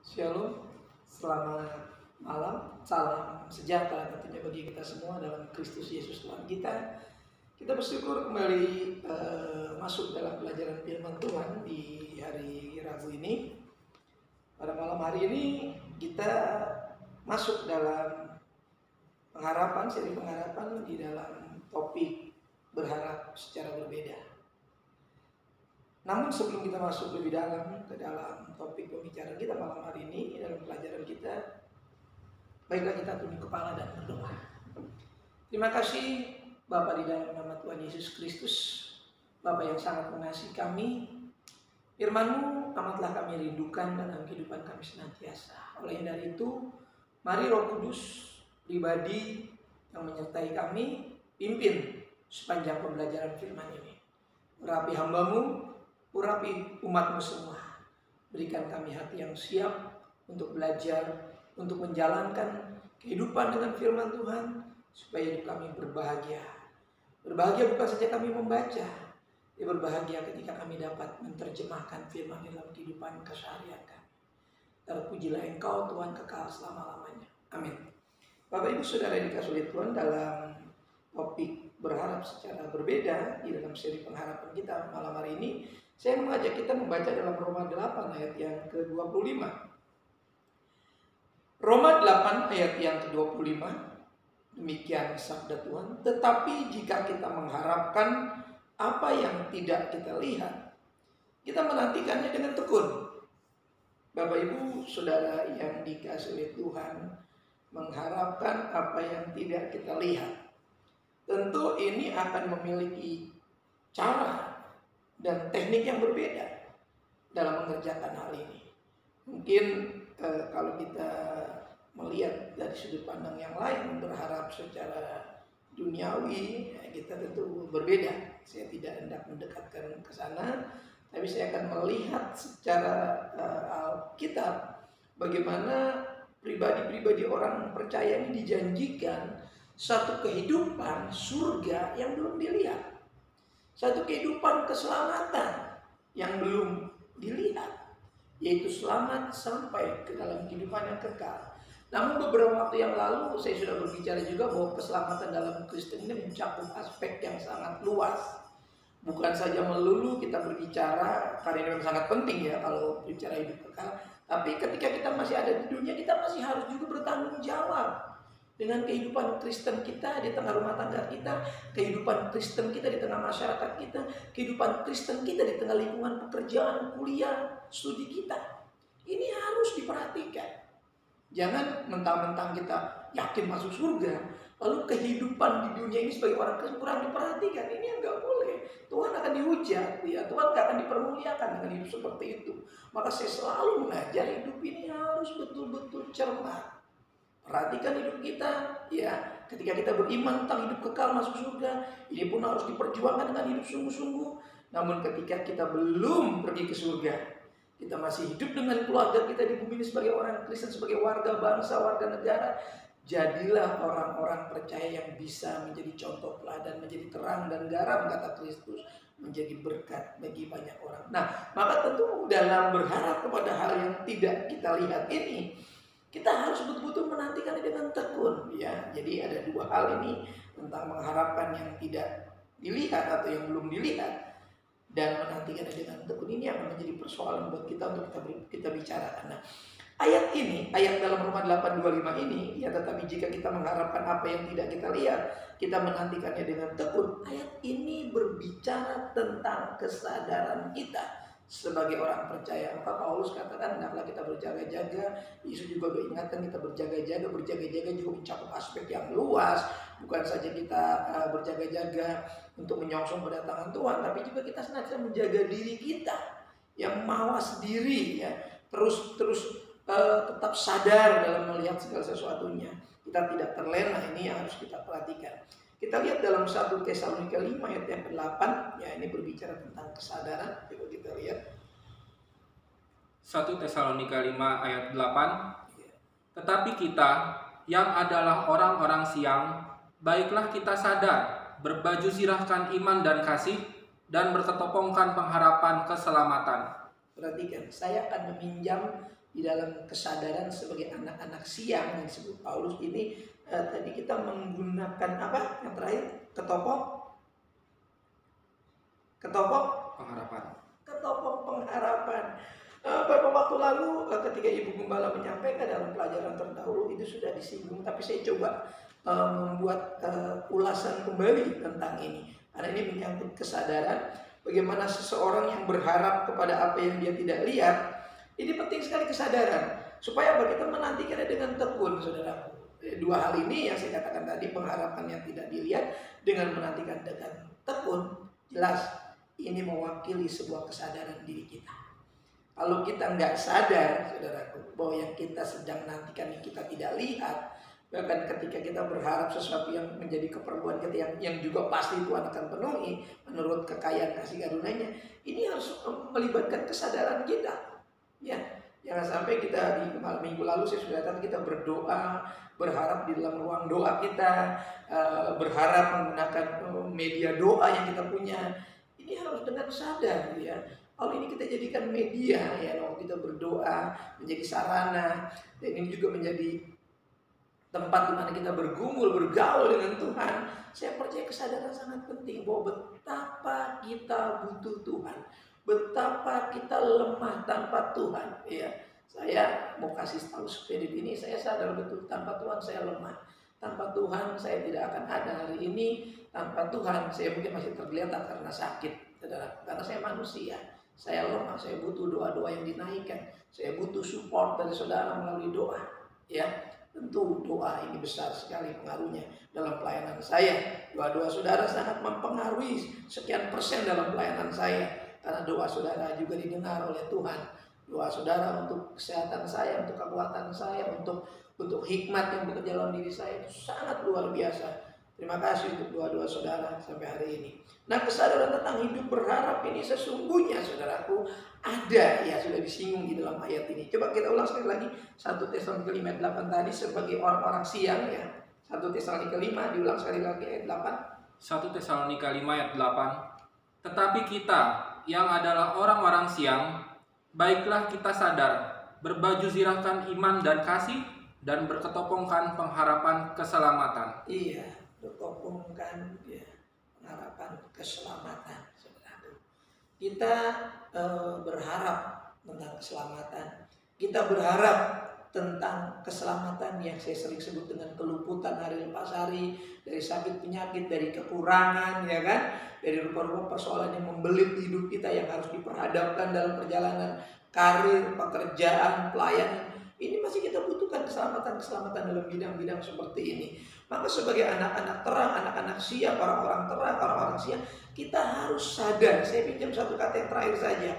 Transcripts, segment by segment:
Shalom, selamat malam, salam sejahtera tentunya bagi kita semua dalam Kristus Yesus Tuhan kita. Kita bersyukur kembali masuk dalam pelajaran firman Tuhan di hari Rabu ini. Pada malam hari ini kita masuk dalam seri pengharapan di dalam topik berharap secara berbeda. Namun sebelum kita masuk lebih dalam ke dalam topik pembicaraan kita malam hari ini dalam pelajaran kita, baiklah kita tunduk kepala dan berdoa. Terima kasih Bapa di dalam nama Tuhan Yesus Kristus, Bapa yang sangat mengasihi kami. Firman-Mu amatlah kami rindukan dalam kehidupan kami senantiasa. Oleh dari itu, mari Roh Kudus pribadi yang menyertai kami, pimpin sepanjang pembelajaran firman ini. Urapi hamba-Mu, urapi umat-Mu semua. Berikan kami hati yang siap untuk belajar, untuk menjalankan kehidupan dengan firman Tuhan, supaya hidup kami berbahagia. Berbahagia bukan saja kami membaca, ya berbahagia ketika kami dapat menerjemahkan firman dalam kehidupan keseharian kami. Terpujilah Engkau Tuhan kekal selama-lamanya. Amin. Bapak Ibu Saudara yang dikasihi Tuhan, dalam topik berharap secara berbeda di dalam seri pengharapan kita malam hari ini, saya mengajak kita membaca dalam Roma 8 ayat yang ke-25. Roma 8 ayat yang ke-25, demikian sabda Tuhan. Tetapi jika kita mengharapkan apa yang tidak kita lihat, kita menantikannya dengan tekun. Bapak Ibu Saudara yang dikasihi Tuhan, mengharapkan apa yang tidak kita lihat, tentu ini akan memiliki cara dan teknik yang berbeda dalam mengerjakan hal ini. Mungkin kalau kita melihat dari sudut pandang yang lain, berharap secara duniawi, ya kita tentu berbeda. Saya tidak hendak mendekatkan ke sana, tapi saya akan melihat secara Alkitab bagaimana pribadi-pribadi orang percaya ini dijanjikan satu kehidupan surga yang belum dilihat. Satu kehidupan keselamatan yang belum dilihat, yaitu selamat sampai ke dalam kehidupan yang kekal. Namun beberapa waktu yang lalu saya sudah berbicara juga bahwa keselamatan dalam Kristen ini mencakup aspek yang sangat luas. Bukan saja melulu kita berbicara, karena ini memang sangat penting ya kalau bicara hidup kekal, tapi ketika kita masih ada di dunia, kita masih harus juga bertanggung jawab dengan kehidupan Kristen kita di tengah rumah tangga kita, kehidupan Kristen kita di tengah masyarakat kita, kehidupan Kristen kita di tengah lingkungan pekerjaan, kuliah, studi kita. Ini harus diperhatikan. Jangan mentang-mentang kita yakin masuk surga, lalu kehidupan di dunia ini sebagai orang Kristen kurang diperhatikan. Ini yang gak boleh. Tuhan akan dihujat, ya. Tuhan gak akan dipermuliakan dengan hidup seperti itu. Maka saya selalu mengajar hidup ini harus betul-betul cermat. Perhatikan hidup kita, ya. Ketika kita beriman tentang hidup kekal masuk surga, ini pun harus diperjuangkan dengan hidup sungguh-sungguh. Namun ketika kita belum pergi ke surga, kita masih hidup dengan keluarga kita di bumi ini sebagai orang Kristen, sebagai warga bangsa, warga negara, jadilah orang-orang percaya yang bisa menjadi contoh teladan, menjadi terang dan garam, kata Kristus, menjadi berkat bagi banyak orang. Nah, maka tentu dalam berharap kepada hal yang tidak kita lihat ini, kita harus betul-betul menantikannya dengan tekun, ya. Jadi ada dua hal ini tentang mengharapkan yang tidak dilihat atau yang belum dilihat, dan menantikannya dengan tekun. Ini akan menjadi persoalan buat kita untuk kita bicarakan. Nah, ayat ini, ayat dalam Roma 8:25 ini, ya, tetapi jika kita mengharapkan apa yang tidak kita lihat, kita menantikannya dengan tekun. Ayat ini berbicara tentang kesadaran kita sebagai orang percaya. Maka Paulus katakan, hendaklah kita berjaga-jaga. Yesus juga mengingatkan kita berjaga-jaga. Berjaga-jaga juga mencakup aspek yang luas. Bukan saja kita berjaga-jaga untuk menyongsong kedatangan Tuhan, tapi juga kita senantiasa menjaga diri kita, yang mawas diri, ya, terus tetap sadar dalam melihat segala sesuatunya. Kita tidak terlena. Ini yang harus kita perhatikan. Kita lihat dalam 1 Tesalonika 5 ayat yang ke-8, ya, ini berbicara tentang kesadaran. Coba kita lihat 1 Tesalonika 5 ayat 8. Tetapi kita yang adalah orang-orang siang, baiklah kita sadar, berbaju zirahkan iman dan kasih, dan berketopongkan pengharapan keselamatan. Perhatikan, saya akan meminjam di dalam kesadaran sebagai anak-anak siang yang disebut Paulus ini. Tadi kita menggunakan apa yang terakhir? Ketopong Pengharapan. ketopong pengharapan. Beberapa waktu lalu ketika Ibu Gembala menyampaikan dalam pelajaran terdahulu itu sudah disinggung, tapi saya coba membuat ulasan kembali tentang ini karena ini menyangkut kesadaran bagaimana seseorang yang berharap kepada apa yang dia tidak lihat. Ini penting sekali kesadaran supaya kita menantikannya dengan tekun, saudaraku. Dua hal ini yang saya katakan tadi, pengharapan yang tidak dilihat dengan menantikan dengan tekun, jelas ini mewakili sebuah kesadaran diri kita. Kalau kita nggak sadar, saudaraku, bahwa yang kita sedang nantikan yang kita tidak lihat, bahkan ketika kita berharap sesuatu yang menjadi keperluan kita yang juga pasti Tuhan akan penuhi menurut kekayaan kasih karunia-Nya, ini harus melibatkan kesadaran kita. Ya, jangan sampai kita di minggu lalu saya sudah katakan kita berdoa, berharap di dalam ruang doa kita, berharap menggunakan media doa yang kita punya. Ini harus dengan sadar, ya. Kalau ini kita jadikan media, ya, kalau kita berdoa menjadi sarana, dan ini juga menjadi tempat di mana kita bergumul, bergaul dengan Tuhan. Saya percaya kesadaran sangat penting bahwa betapa kita butuh Tuhan, betapa kita lemah tanpa Tuhan. Ya, saya mau kasih tahu spirit ini, saya sadar betul tanpa Tuhan saya lemah. Tanpa Tuhan saya tidak akan ada hari ini. Tanpa Tuhan saya mungkin masih tergeletak karena sakit, saudara. Karena saya manusia. Saya lemah, saya butuh doa-doa yang dinaikkan. Saya butuh support dari saudara melalui doa. Ya, tentu doa ini besar sekali pengaruhnya dalam pelayanan saya. Doa-doa saudara sangat mempengaruhi sekian persen dalam pelayanan saya. Karena doa saudara juga didengar oleh Tuhan. Doa saudara untuk kesehatan saya, untuk kekuatan saya, untuk hikmat yang bekerja dalam diri saya itu sangat luar biasa. Terima kasih untuk doa-doa saudara sampai hari ini. Nah, kesadaran tentang hidup berharap ini sesungguhnya, saudaraku, ada, ya, sudah disinggung di dalam ayat ini. Coba kita ulang sekali lagi 1 Tesalonika 5 ayat 8 tadi sebagai orang-orang siang, ya. 1 Tesalonika 5 diulang sekali lagi ayat 8. 1 Tesalonika 5 ayat 8. Tetapi kita yang adalah orang-orang siang, baiklah kita sadar, berbaju zirahkan iman dan kasih, dan berketopongkan pengharapan keselamatan. Iya, berketopongkan, ya, pengharapan keselamatan, saudara. Kita berharap tentang keselamatan. Kita berharap tentang keselamatan yang saya sering sebut dengan keluputan hari lepas hari, dari sakit penyakit, dari kekurangan, ya kan, dari rupa-rupa persoalan yang membelit hidup kita yang harus diperhadapkan dalam perjalanan karir, pekerjaan, pelayanan. Ini masih kita butuhkan keselamatan dalam bidang-bidang seperti ini. Maka sebagai anak-anak terang, anak-anak siang, orang-orang terang, orang-orang siang, kita harus sadar. Saya pinjam satu kata yang terakhir saja.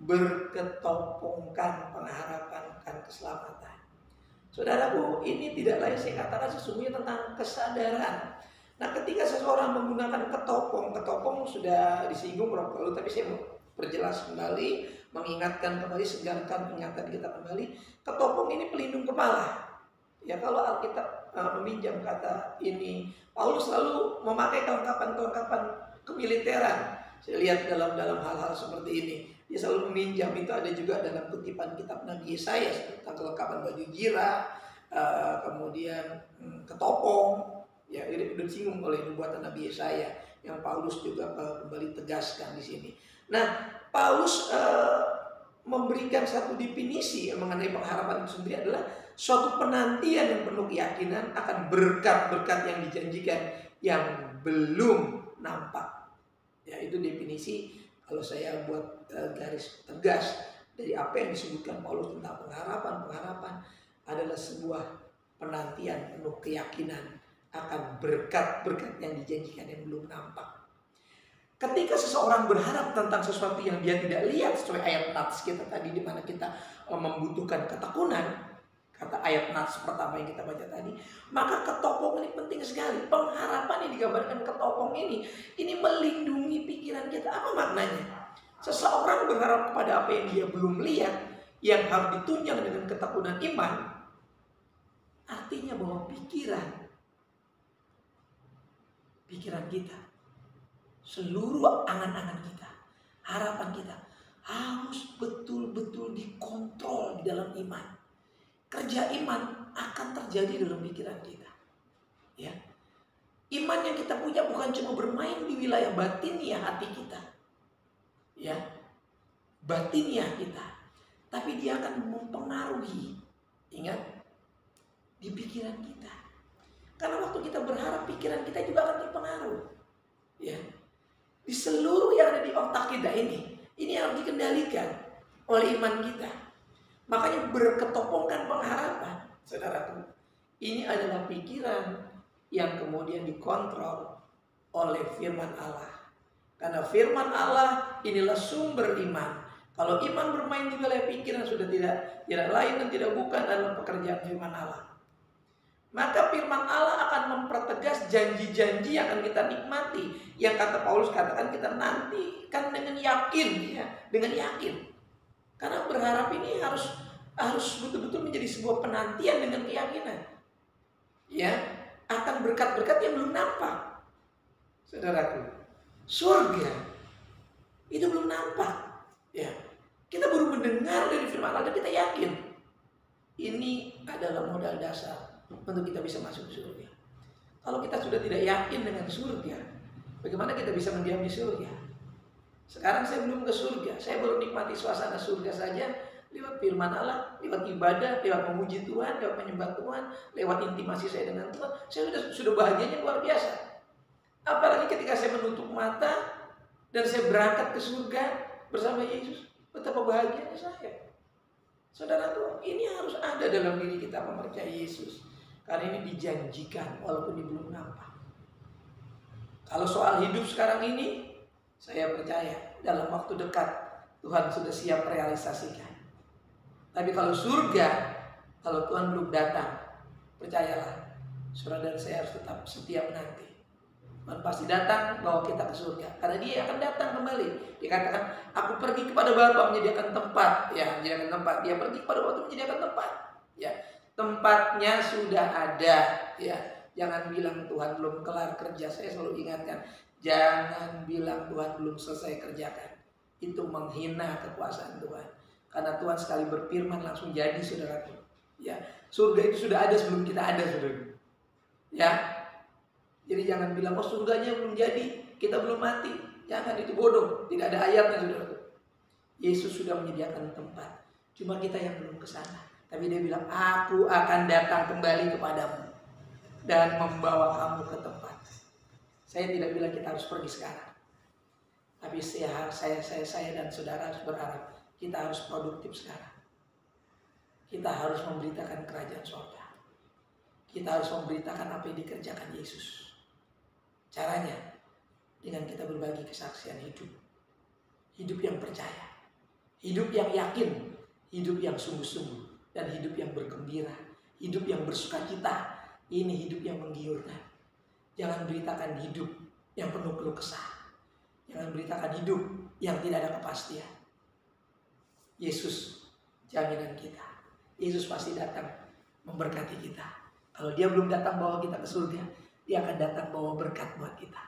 Berketopongkan pengharapan akan keselamatan. Saudaraku, ini tidak lain saya katakan sesungguhnya tentang kesadaran. Nah, ketika seseorang menggunakan ketopong sudah disinggung berapa kali, tapi saya mau perjelas kembali, mengingatkan kembali, segarkan ingatan kita kembali. Ketopong ini pelindung kepala. Ya, kalau Alkitab meminjam kata ini, Paulus selalu memakai kelengkapan-kelengkapan kemiliteran. Saya lihat dalam hal-hal seperti ini, dia selalu meminjam. Itu ada juga dalam kutipan kitab Nabi Yesaya tentang kelengkapan baju jirah, kemudian ketopong. Ya, ini sudah disinggung oleh nubuatan Nabi Yesaya yang Paulus juga kembali tegaskan di sini. Nah, Paulus memberikan satu definisi mengenai pengharapan itu sendiri adalah suatu penantian yang penuh keyakinan akan berkat-berkat yang dijanjikan yang belum nampak. Ya, itu definisi kalau saya buat garis tegas dari apa yang disebutkan Paulus tentang pengharapan adalah sebuah penantian penuh keyakinan akan berkat-berkat yang dijanjikan yang belum nampak. Ketika seseorang berharap tentang sesuatu yang dia tidak lihat, sesuai ayat nats kita tadi di mana kita membutuhkan ketekunan, kata ayat nats pertama yang kita baca tadi, maka ketopong ini penting sekali. Pengharapan yang digambarkan ketopong ini melindungi pikiran kita. Apa maknanya? Seseorang berharap kepada apa yang dia belum lihat, yang harus ditunjang dengan ketekunan iman, artinya bahwa pikiran kita, seluruh angan-angan kita, harapan kita harus betul-betul dikontrol di dalam iman. Kerja iman akan terjadi dalam pikiran kita. Ya. Iman yang kita punya bukan cuma bermain di wilayah batiniah hati kita. Ya. Batiniah kita. Tapi dia akan mempengaruhi, ingat, di pikiran kita. Karena waktu kita berharap, pikiran kita juga akan terpengaruh. Ya. Di seluruh yang ada di otak kita ini harus dikendalikan oleh iman kita. Makanya berketopongkan pengharapan, saudaraku. Ini adalah pikiran yang kemudian dikontrol oleh firman Allah. Karena firman Allah inilah sumber iman. Kalau iman bermain di wilayah pikiran sudah tidak lain dan tidak bukan adalah pekerjaan firman Allah. Maka firman Allah akan mempertegas janji-janji yang akan kita nikmati. Yang kata Paulus katakan kita nantikan dengan yakin, ya, dengan yakin. Karena berharap ini harus betul-betul menjadi sebuah penantian dengan keyakinan. Ya, akan berkat-berkat yang belum nampak. Saudaraku, surga itu belum nampak. Ya. Kita baru mendengar dari firman Allah dan kita yakin ini adalah modal dasar untuk kita bisa masuk ke surga. Kalau kita sudah tidak yakin dengan surga, bagaimana kita bisa mendiami surga? Sekarang saya belum ke surga, saya baru nikmati suasana surga saja lewat firman Allah, lewat ibadah, lewat memuji Tuhan, lewat menyembah Tuhan, lewat intimasi saya dengan Tuhan. Saya sudah bahagianya luar biasa. Apalagi ketika saya menutup mata dan saya berangkat ke surga bersama Yesus. Betapa bahagianya saya. Saudara tuh, ini harus ada dalam diri kita mempercayai Yesus. Karena ini dijanjikan walaupun ini belum nampak. Kalau soal hidup sekarang ini, saya percaya dalam waktu dekat Tuhan sudah siap realisasikan. Tapi kalau surga, kalau Tuhan belum datang, percayalah, saudara dan saya harus tetap setia menanti. Tuhan pasti datang bawa kita ke surga. Karena dia akan datang kembali. Dia katakan, aku pergi kepada Bapa menyediakan tempat. Ya, menyediakan tempat. Dia pergi kepada Bapa menyediakan tempat. Ya, tempatnya sudah ada. Ya, jangan bilang Tuhan belum kelar kerja. Saya selalu ingatkan, jangan bilang Tuhan belum selesai kerjakan. Itu menghina kekuasaan Tuhan. Karena Tuhan sekali berfirman langsung jadi, saudaraku. Ya, surga itu sudah ada sebelum kita ada, saudara. Ya. Jadi jangan bilang, oh surganya belum jadi, kita belum mati. Jangan, itu bodoh, tidak ada ayatnya, saudara. Yesus sudah menyediakan tempat, cuma kita yang belum ke sana. Tapi dia bilang, aku akan datang kembali kepadamu dan membawa kamu ke tempat. Saya tidak bilang kita harus pergi sekarang. Tapi saya dan saudara harus berharap kita harus produktif sekarang. Kita harus memberitakan kerajaan surga. Kita harus memberitakan apa yang dikerjakan Yesus. Caranya dengan kita berbagi kesaksian hidup. Hidup yang percaya. Hidup yang yakin. Hidup yang sungguh-sungguh. Dan hidup yang bergembira. Hidup yang bersukacita. Ini hidup yang menggiurkan. Jangan beritakan hidup yang penuh keluh kesah. Jangan beritakan hidup yang tidak ada kepastian. Yesus jaminan kita. Yesus pasti datang memberkati kita. Kalau dia belum datang bawa kita ke surga, dia akan datang bawa berkat buat kita.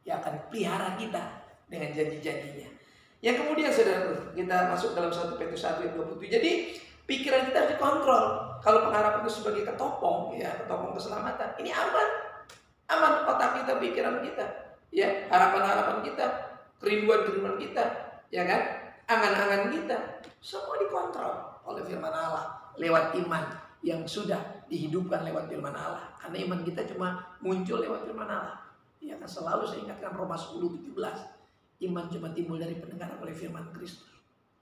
Dia akan pelihara kita dengan janji-janjinya. Yang kemudian saudara, kita masuk dalam 1 Petrus 1 ayat 27. Jadi pikiran kita harus dikontrol. Kalau pengharapan itu sebagai ketopong, ya ketopong keselamatan, ini aman. Aman otak kita, pikiran kita, ya harapan-harapan kita, kerinduan-kerinduan kita, ya kan, angan-angan kita, semua dikontrol oleh firman Allah lewat iman yang sudah dihidupkan lewat firman Allah. Karena iman kita cuma muncul lewat firman Allah. Ya kan, selalu saya ingatkan Roma 10:17. Iman cuma timbul dari pendengaran oleh firman Kristus.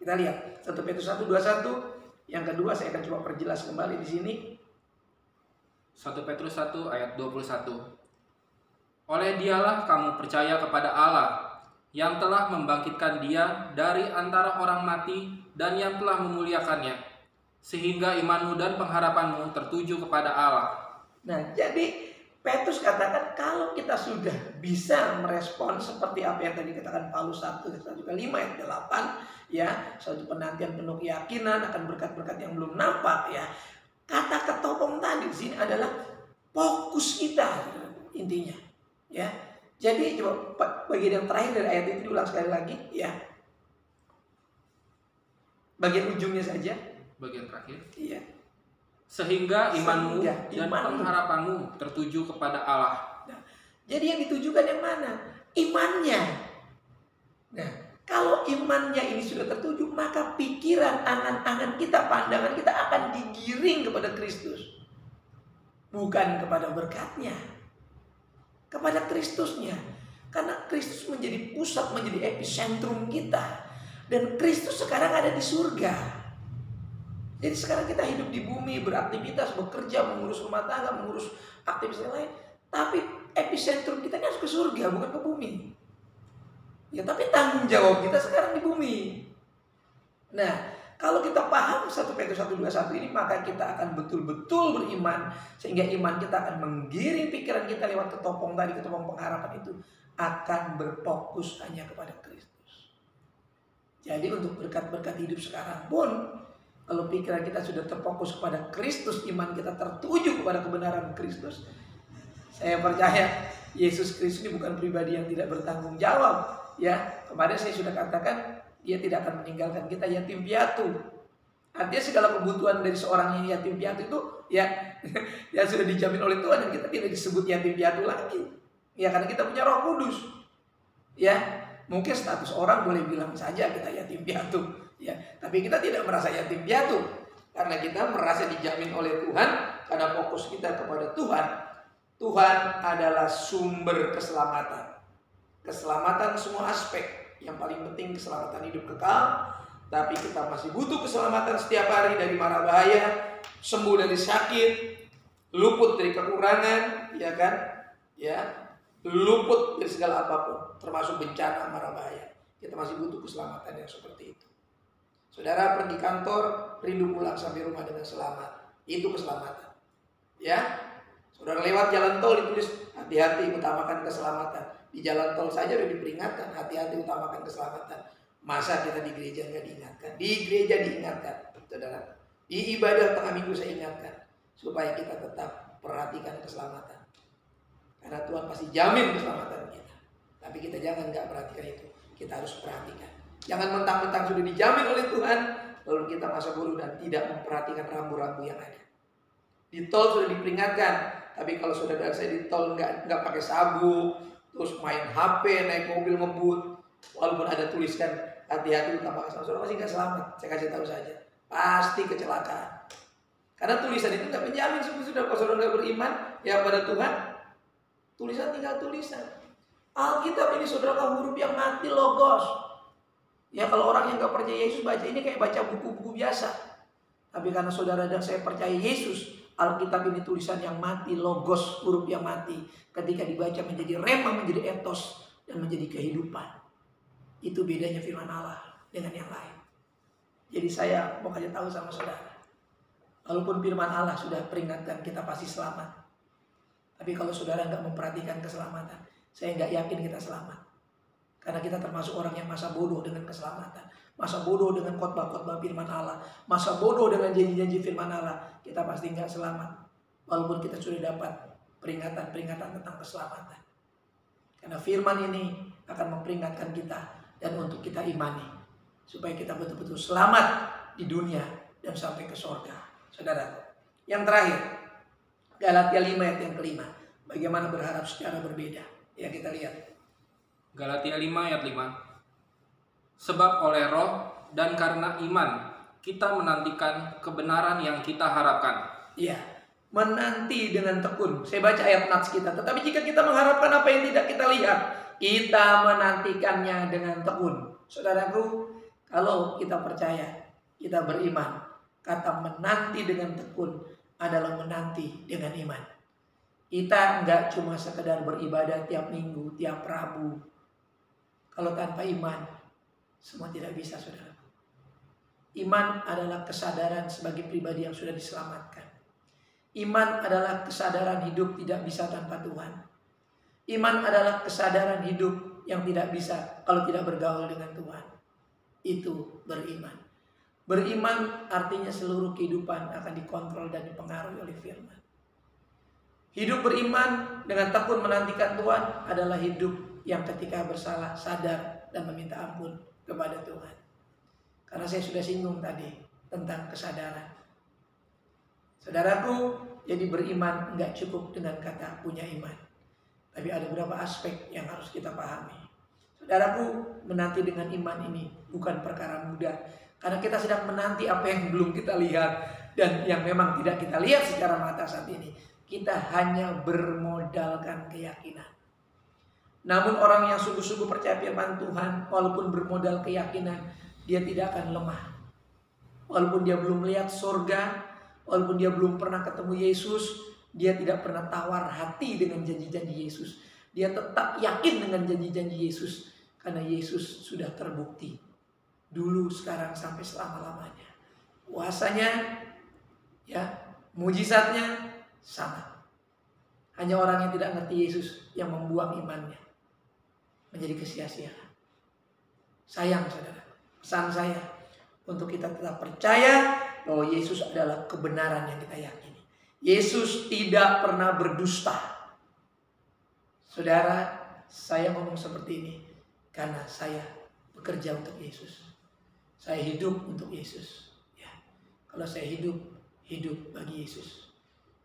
Kita lihat 1 Petrus 1:21. Yang kedua saya akan coba perjelas kembali di sini. 1 Petrus 1 ayat 21. Oleh dialah kamu percaya kepada Allah yang telah membangkitkan dia dari antara orang mati dan yang telah memuliakannya, sehingga imanmu dan pengharapanmu tertuju kepada Allah. Nah, jadi Petrus katakan kalau kita sudah bisa merespon seperti apa yang tadi katakan Paulus 1 5 ayat 8, ya, suatu penantian penuh keyakinan akan berkat-berkat yang belum nampak, ya. Kata ketopong tadi di sini adalah fokus kita intinya, ya. Jadi coba bagian yang terakhir dari ayat itu diulang sekali lagi, ya. Bagian ujungnya saja. Bagian terakhir. Iya. Sehingga imanmu Sehingga dan imanmu. pengharapanmu tertuju kepada Allah. Nah, jadi yang ditujukan yang mana? Imannya. Nah, kalau imannya ini sudah tertuju, maka pikiran, angan-angan kita, pandangan kita akan digiring kepada Kristus. Bukan kepada berkatnya, kepada Kristusnya. Karena Kristus menjadi pusat, menjadi epicentrum kita. Dan Kristus sekarang ada di surga. Jadi sekarang kita hidup di bumi, beraktivitas, bekerja, mengurus rumah tangga, mengurus aktivitas yang lain. Tapi epicentrum kita harus ke surga, bukan ke bumi. Ya, tapi tanggung jawab kita sekarang di bumi. Nah, kalau kita paham 1 Petrus 1:21 ini, maka kita akan betul-betul beriman. Sehingga iman kita akan menggiring pikiran kita lewat ketopong tadi, ketopong pengharapan itu. Akan berfokus hanya kepada Kristus. Jadi untuk berkat-berkat hidup sekarang pun, kalau pikiran kita sudah terfokus kepada Kristus, iman kita tertuju kepada kebenaran Kristus, saya percaya Yesus Kristus ini bukan pribadi yang tidak bertanggung jawab. Ya, kemarin saya sudah katakan dia tidak akan meninggalkan kita yatim piatu. Artinya segala kebutuhan dari seorang yang yatim piatu itu ya ya sudah dijamin oleh Tuhan, dan kita tidak disebut yatim piatu lagi. Ya, karena kita punya Roh Kudus. Ya, mungkin status orang boleh bilang saja kita yatim piatu, ya, tapi kita tidak merasa yatim piatu karena kita merasa dijamin oleh Tuhan, karena fokus kita kepada Tuhan. Tuhan adalah sumber keselamatan. Keselamatan semua aspek. Yang paling penting keselamatan hidup kekal. Tapi kita masih butuh keselamatan setiap hari dari mara bahaya, sembuh dari sakit, luput dari kekurangan, ya kan? Ya, luput dari segala apapun, termasuk bencana, mara bahaya. Kita masih butuh keselamatan yang seperti itu. Saudara pergi kantor, rindu pulang sampai rumah dengan selamat. Itu keselamatan. Ya. Saudara lewat jalan tol ditulis hati-hati, utamakan keselamatan. Di jalan tol saja sudah diperingatkan, hati-hati, utamakan keselamatan. Masa kita di gereja nggak diingatkan? Di gereja diingatkan, saudara. Di ibadah tengah minggu saya ingatkan, supaya kita tetap perhatikan keselamatan. Karena Tuhan pasti jamin keselamatan kita. Tapi kita jangan nggak perhatikan itu. Kita harus perhatikan. Jangan mentang-mentang sudah dijamin oleh Tuhan, lalu kita masa bodoh dan tidak memperhatikan rambu-rambu yang ada. Di tol sudah diperingatkan, tapi kalau saudara saya di tol nggak pakai sabuk, terus main HP, naik mobil ngebut, walaupun ada tuliskan hati-hati utamakan keselamatan, saudara masih nggak selamat. Saya kasih tahu saja, pasti kecelakaan. Karena tulisan itu nggak menjamin sudah kalau saudara nggak beriman ya pada Tuhan. Tulisan tinggal tulisan. Alkitab ini saudara huruf yang mati, logos. Ya, kalau orang yang nggak percaya Yesus baca ini kayak baca buku-buku biasa. Tapi karena saudara dan saya percaya Yesus, Alkitab ini tulisan yang mati, logos, huruf yang mati. Ketika dibaca menjadi rema, menjadi etos, dan menjadi kehidupan. Itu bedanya firman Allah dengan yang lain. Jadi saya mau kasih tahu sama saudara, walaupun firman Allah sudah peringatkan kita pasti selamat, tapi kalau saudara nggak memperhatikan keselamatan, saya nggak yakin kita selamat. Karena kita termasuk orang yang masa bodoh dengan keselamatan, masa bodoh dengan khotbah-khotbah firman Allah, masa bodoh dengan janji-janji firman Allah. Kita pasti nggak selamat, walaupun kita sudah dapat peringatan-peringatan tentang keselamatan. Karena firman ini akan memperingatkan kita dan untuk kita imani, supaya kita betul-betul selamat di dunia dan sampai ke surga. Saudara, yang terakhir, Galatia 5 ayat yang kelima. Bagaimana berharap secara berbeda? Ya, kita lihat. Galatia 5 ayat 5. Sebab oleh roh dan karena iman kita menantikan kebenaran yang kita harapkan. Iya, menanti dengan tekun. Saya baca ayat nats kita. Tetapi jika kita mengharapkan apa yang tidak kita lihat, kita menantikannya dengan tekun. Saudaraku, kalau kita percaya, kita beriman, kata menanti dengan tekun adalah menanti dengan iman. Kita enggak cuma sekedar beribadah tiap minggu, tiap Rabu. Kalau tanpa iman, semua tidak bisa, saudara. Iman adalah kesadaran sebagai pribadi yang sudah diselamatkan. Iman adalah kesadaran hidup tidak bisa tanpa Tuhan. Iman adalah kesadaran hidup yang tidak bisa kalau tidak bergaul dengan Tuhan. Itu beriman. Beriman artinya seluruh kehidupan akan dikontrol dan dipengaruhi oleh firman. Hidup beriman dengan tekun menantikan Tuhan adalah hidup yang ketika bersalah sadar dan meminta ampun kepada Tuhan. Karena saya sudah singgung tadi tentang kesadaran. Saudaraku, jadi beriman nggak cukup dengan kata punya iman. Tapi ada beberapa aspek yang harus kita pahami. Saudaraku, menanti dengan iman ini bukan perkara mudah. Karena kita sedang menanti apa yang belum kita lihat. Dan yang memang tidak kita lihat secara mata saat ini. Kita hanya bermodalkan keyakinan. Namun orang yang sungguh-sungguh percaya firman Tuhan, walaupun bermodal keyakinan, dia tidak akan lemah. Walaupun dia belum melihat surga, walaupun dia belum pernah ketemu Yesus, dia tidak pernah tawar hati dengan janji-janji Yesus. Dia tetap yakin dengan janji-janji Yesus. Karena Yesus sudah terbukti. Dulu, sekarang, sampai selama-lamanya. Kuasanya, ya, mujizatnya sama. Hanya orang yang tidak ngerti Yesus yang membuang imannya menjadi kesia-siaan. Sayang saudara, pesan saya untuk kita tetap percaya bahwa Yesus adalah kebenaran yang kita yakini. Yesus tidak pernah berdusta. Saudara, saya ngomong seperti ini karena saya bekerja untuk Yesus. Saya hidup untuk Yesus. Ya. Kalau saya hidup, hidup bagi Yesus.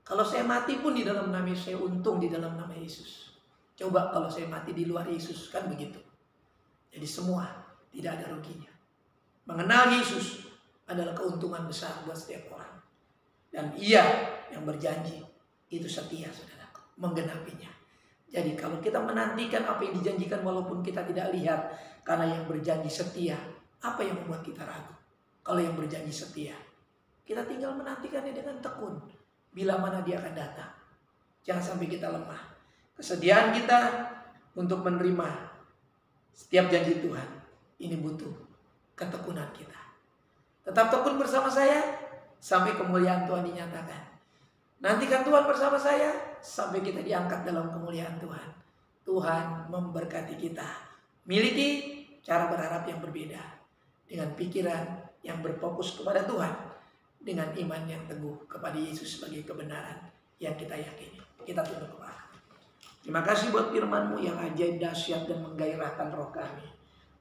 Kalau saya mati pun di dalam nama Yesus, saya untung di dalam nama Yesus. Coba kalau saya mati di luar Yesus, kan begitu. Jadi semua tidak ada ruginya. Mengenal Yesus adalah keuntungan besar buat setiap orang. Dan Ia yang berjanji itu setia, saudara, menggenapinya. Jadi kalau kita menantikan apa yang dijanjikan walaupun kita tidak lihat, karena yang berjanji setia, apa yang membuat kita ragu? Kalau yang berjanji setia, kita tinggal menantikannya dengan tekun. Bila mana dia akan datang. Jangan sampai kita lemah. Kesediaan kita untuk menerima setiap janji Tuhan, ini butuh ketekunan kita. Tetap tekun bersama saya sampai kemuliaan Tuhan dinyatakan. Nantikan Tuhan bersama saya sampai kita diangkat dalam kemuliaan Tuhan. Tuhan memberkati kita. Miliki cara berharap yang berbeda. Dengan pikiran yang berfokus kepada Tuhan. Dengan iman yang teguh kepada Yesus sebagai kebenaran yang kita yakini. Kita tunduk kepala. Terima kasih buat firman-Mu yang ajaib, dahsyat, dan menggairahkan roh kami.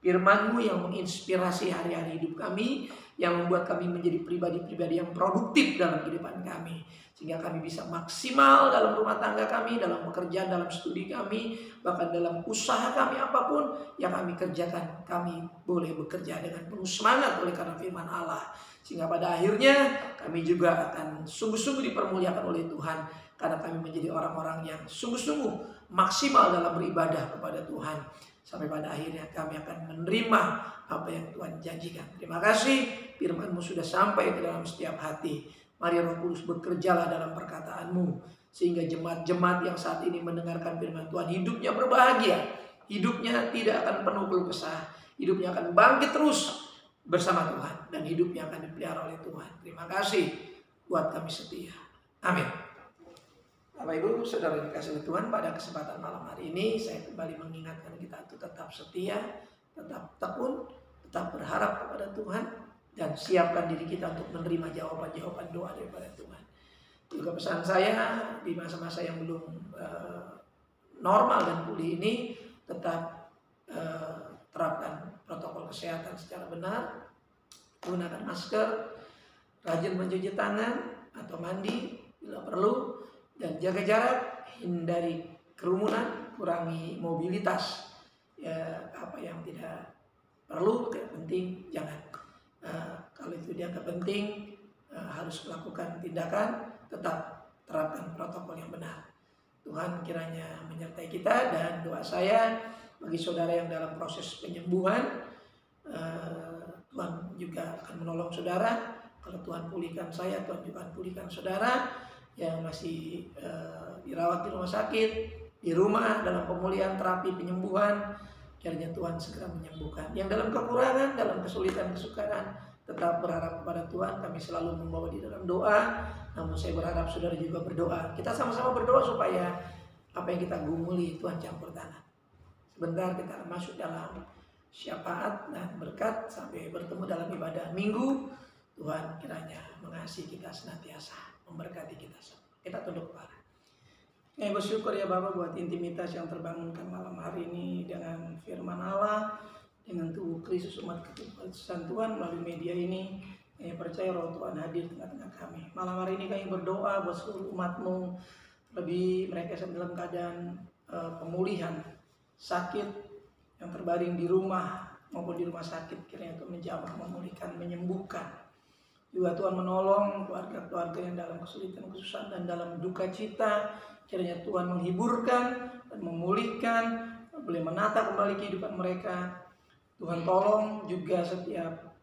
Firman-Mu yang menginspirasi hari-hari hidup kami, yang membuat kami menjadi pribadi-pribadi yang produktif dalam kehidupan kami. Sehingga kami bisa maksimal dalam rumah tangga kami, dalam pekerjaan, dalam studi kami, bahkan dalam usaha kami apapun yang kami kerjakan. Kami boleh bekerja dengan penuh semangat oleh karena firman Allah. Sehingga pada akhirnya kami juga akan sungguh-sungguh dipermuliakan oleh Tuhan. Karena kami menjadi orang-orang yang sungguh-sungguh maksimal dalam beribadah kepada Tuhan. Sampai pada akhirnya kami akan menerima apa yang Tuhan janjikan. Terima kasih firman-Mu sudah sampai ke dalam setiap hati. Mari Roh Kudus bekerjalah dalam perkataan-Mu. Sehingga jemaat-jemaat yang saat ini mendengarkan firman Tuhan hidupnya berbahagia. Hidupnya tidak akan penuh keluh kesah. Hidupnya akan bangkit terus bersama Tuhan. Dan hidupnya akan dipelihara oleh Tuhan. Terima kasih buat kami setia. Amin. Bapak Ibu, saudara dikasih Tuhan, pada kesempatan malam hari ini saya kembali mengingatkan kita untuk tetap setia, tetap tekun, tetap berharap kepada Tuhan, dan siapkan diri kita untuk menerima jawaban-jawaban doa daripada Tuhan. Juga pesan saya di masa-masa yang belum normal dan pulih ini, tetap terapkan protokol kesehatan secara benar, gunakan masker, rajin mencuci tangan atau mandi bila perlu, dan jaga jarak, hindari kerumunan, kurangi mobilitas. Ya, apa yang tidak perlu, tidak penting, jangan. Kalau itu dianggap penting, harus melakukan tindakan, tetap terapkan protokol yang benar. Tuhan kiranya menyertai kita, dan doa saya bagi saudara yang dalam proses penyembuhan, Tuhan juga akan menolong saudara. Kalau Tuhan pulihkan saya, Tuhan juga akan pulihkan saudara yang masih dirawat di rumah sakit, di rumah, dalam pemulihan, terapi, penyembuhan. Kiranya Tuhan segera menyembuhkan. Yang dalam kekurangan, dalam kesulitan, kesukaran, tetap berharap kepada Tuhan. Kami selalu membawa di dalam doa. Namun saya berharap saudara juga berdoa. Kita sama-sama berdoa supaya apa yang kita gumuli Tuhan campur tangan. Sebentar kita akan masuk dalam syafaat dan berkat sampai bertemu dalam ibadah minggu. Tuhan kiranya mengasihi kita senantiasa, memberkati kita semua. Kita tunduk kepala. Kami bersyukur ya Bapak buat intimitas yang terbangunkan malam hari ini dengan firman Allah. dengan tubuh Kristus, umat ketuhanan Tuhan melalui media ini. Kami percaya Roh Tuhan hadir di tengah-tengah kami. Malam hari ini kami berdoa buat seluruh umat-Mu, lebih mereka yang dalam keadaan pemulihan, sakit, yang terbaring di rumah maupun di rumah sakit, kiranya Tuhan menjamah, memulihkan, menyembuhkan. Juga Tuhan menolong keluarga-keluarga yang dalam kesulitan, kesusahan, dan dalam duka cita. Kiranya Tuhan menghiburkan dan memulihkan, boleh menata kembali kehidupan mereka. Tuhan tolong juga setiap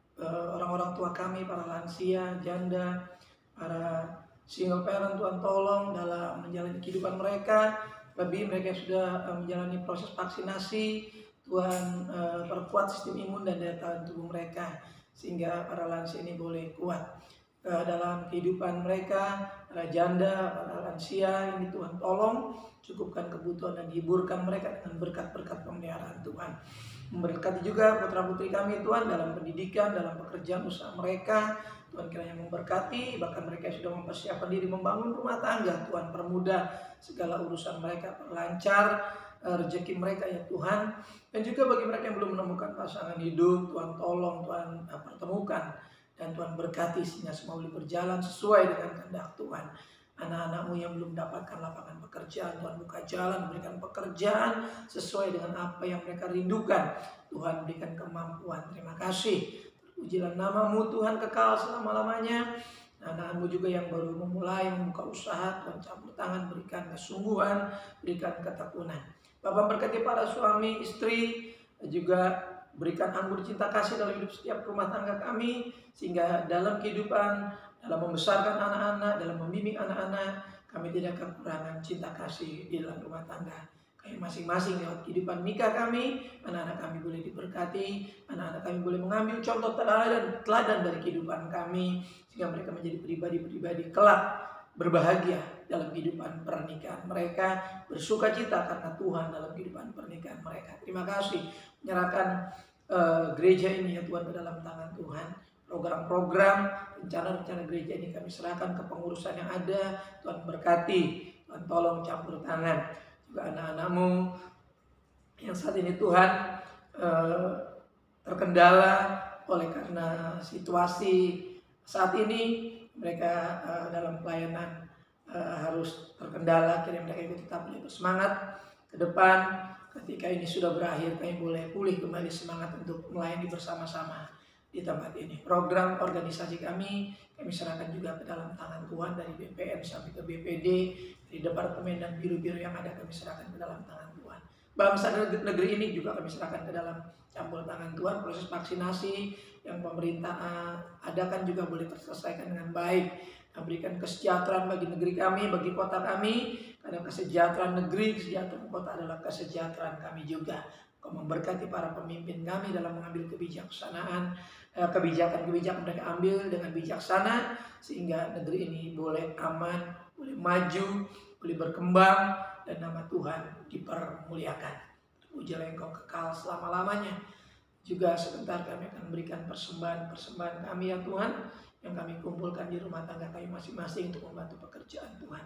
orang-orang tua kami, para lansia, janda, para single parent, Tuhan tolong dalam menjalani kehidupan mereka. Lebih mereka yang sudah menjalani proses vaksinasi, Tuhan perkuat sistem imun dan daya tahan tubuh mereka, sehingga para lansia ini boleh kuat dalam kehidupan mereka. Para janda, para lansia ini Tuhan tolong cukupkan kebutuhan dan hiburkan mereka dengan berkat-berkat pemeliharaan Tuhan. Memberkati juga putra-putri kami Tuhan dalam pendidikan, dalam pekerjaan usaha mereka. Tuhan kiranya memberkati, bahkan mereka sudah mempersiapkan diri membangun rumah tangga. Tuhan permudah segala urusan mereka, perlancar rezeki mereka ya Tuhan. Dan juga bagi mereka yang belum menemukan pasangan hidup, Tuhan tolong, Tuhan pertemukan, dan Tuhan berkati sehingga semua boleh berjalan sesuai dengan kehendak Tuhan. Anak-anak-Mu yang belum mendapatkan lapangan pekerjaan, Tuhan buka jalan, berikan pekerjaan sesuai dengan apa yang mereka rindukan. Tuhan berikan kemampuan. Terima kasih. Terpujilah nama-Mu Tuhan kekal selama-lamanya. Anak-anak-Mu juga yang baru memulai membuka usaha, Tuhan campur tangan, berikan kesungguhan, berikan ketekunan. Bapak berkati para suami, istri, juga berikan anggur cinta kasih dalam hidup setiap rumah tangga kami, sehingga dalam kehidupan, dalam membesarkan anak-anak, dalam membimbing anak-anak, kami tidak kekurangan cinta kasih di dalam rumah tangga. Kami masing-masing lewat kehidupan nikah kami, anak-anak kami boleh diberkati, anak-anak kami boleh mengambil contoh teladan dari kehidupan kami, sehingga mereka menjadi pribadi-pribadi kelak berbahagia dalam kehidupan pernikahan mereka, bersuka cita karena Tuhan dalam kehidupan pernikahan mereka. Terima kasih, menyerahkan gereja ini ya Tuhan ke dalam tangan Tuhan. Program-program, rencana-rencana gereja ini kami serahkan ke pengurusan yang ada. Tuhan berkati, Tuhan tolong campur tangan. Juga anak-anak-Mu yang saat ini Tuhan terkendala oleh karena situasi saat ini, mereka dalam pelayanan harus terkendala. Kiranya mereka itu tetap boleh bersemangat ke depan. Ketika ini sudah berakhir, kami boleh pulih kembali semangat untuk melayani bersama-sama di tempat ini. Program organisasi kami serahkan juga ke dalam tangan Tuhan, dari BPN sampai ke BPD, dari departemen dan biru-biru yang ada kami serahkan ke dalam tangan Tuhan. Bangsa dan negeri ini juga kami serahkan ke dalam campur tangan Tuhan. Proses vaksinasi yang pemerintah adakan juga boleh terselesaikan dengan baik. Berikan kesejahteraan bagi negeri kami, bagi kota kami, karena kesejahteraan negeri, kesejahteraan kota adalah kesejahteraan kami juga. Kau memberkati para pemimpin kami dalam mengambil kebijaksanaan, kebijakan-kebijakan mereka ambil dengan bijaksana, sehingga negeri ini boleh aman, boleh maju, boleh berkembang, dan nama Tuhan dipermuliakan. Terpujilah Engkau kekal selama-lamanya. Juga sebentar kami akan memberikan persembahan kami ya Tuhan, yang kami kumpulkan di rumah tangga kami masing-masing untuk membantu pekerjaan Tuhan.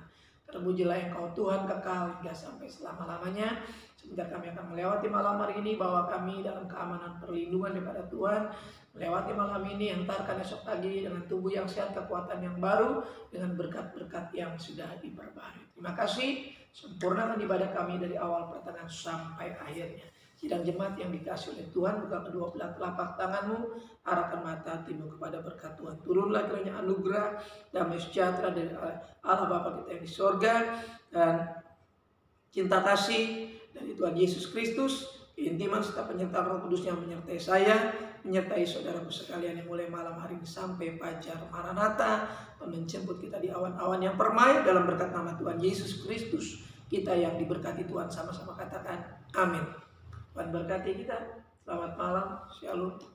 Terpujilah Engkau Tuhan kekal hingga sampai selama-lamanya. Sebentar kami akan melewati malam hari ini, bahwa kami dalam keamanan perlindungan daripada Tuhan. Melewati malam ini, antarkan esok pagi dengan tubuh yang sehat, kekuatan yang baru, dengan berkat-berkat yang sudah diperbarui. Terima kasih. Sempurnakan ibadah kami dari awal pertengahan sampai akhirnya. Sidang jemaat yang dikasih oleh Tuhan, buka kedua belah telapak tanganmu, arahkan mata hatimu kepada berkat Tuhan. Turunlah kiranya anugerah, damai sejahtera dari Allah Bapa kita yang di sorga, dan cinta kasih dari Tuhan Yesus Kristus, keintiman serta penyertaan Roh Kudus yang menyertai saya, menyertai saudaraku sekalian yang mulai malam hari ini sampai fajar Maranatha, menjemput kita di awan-awan yang permai dalam berkat nama Tuhan Yesus Kristus. Kita yang diberkati Tuhan sama-sama katakan amin. Tuhan berkati kita. Selamat malam. Shalom.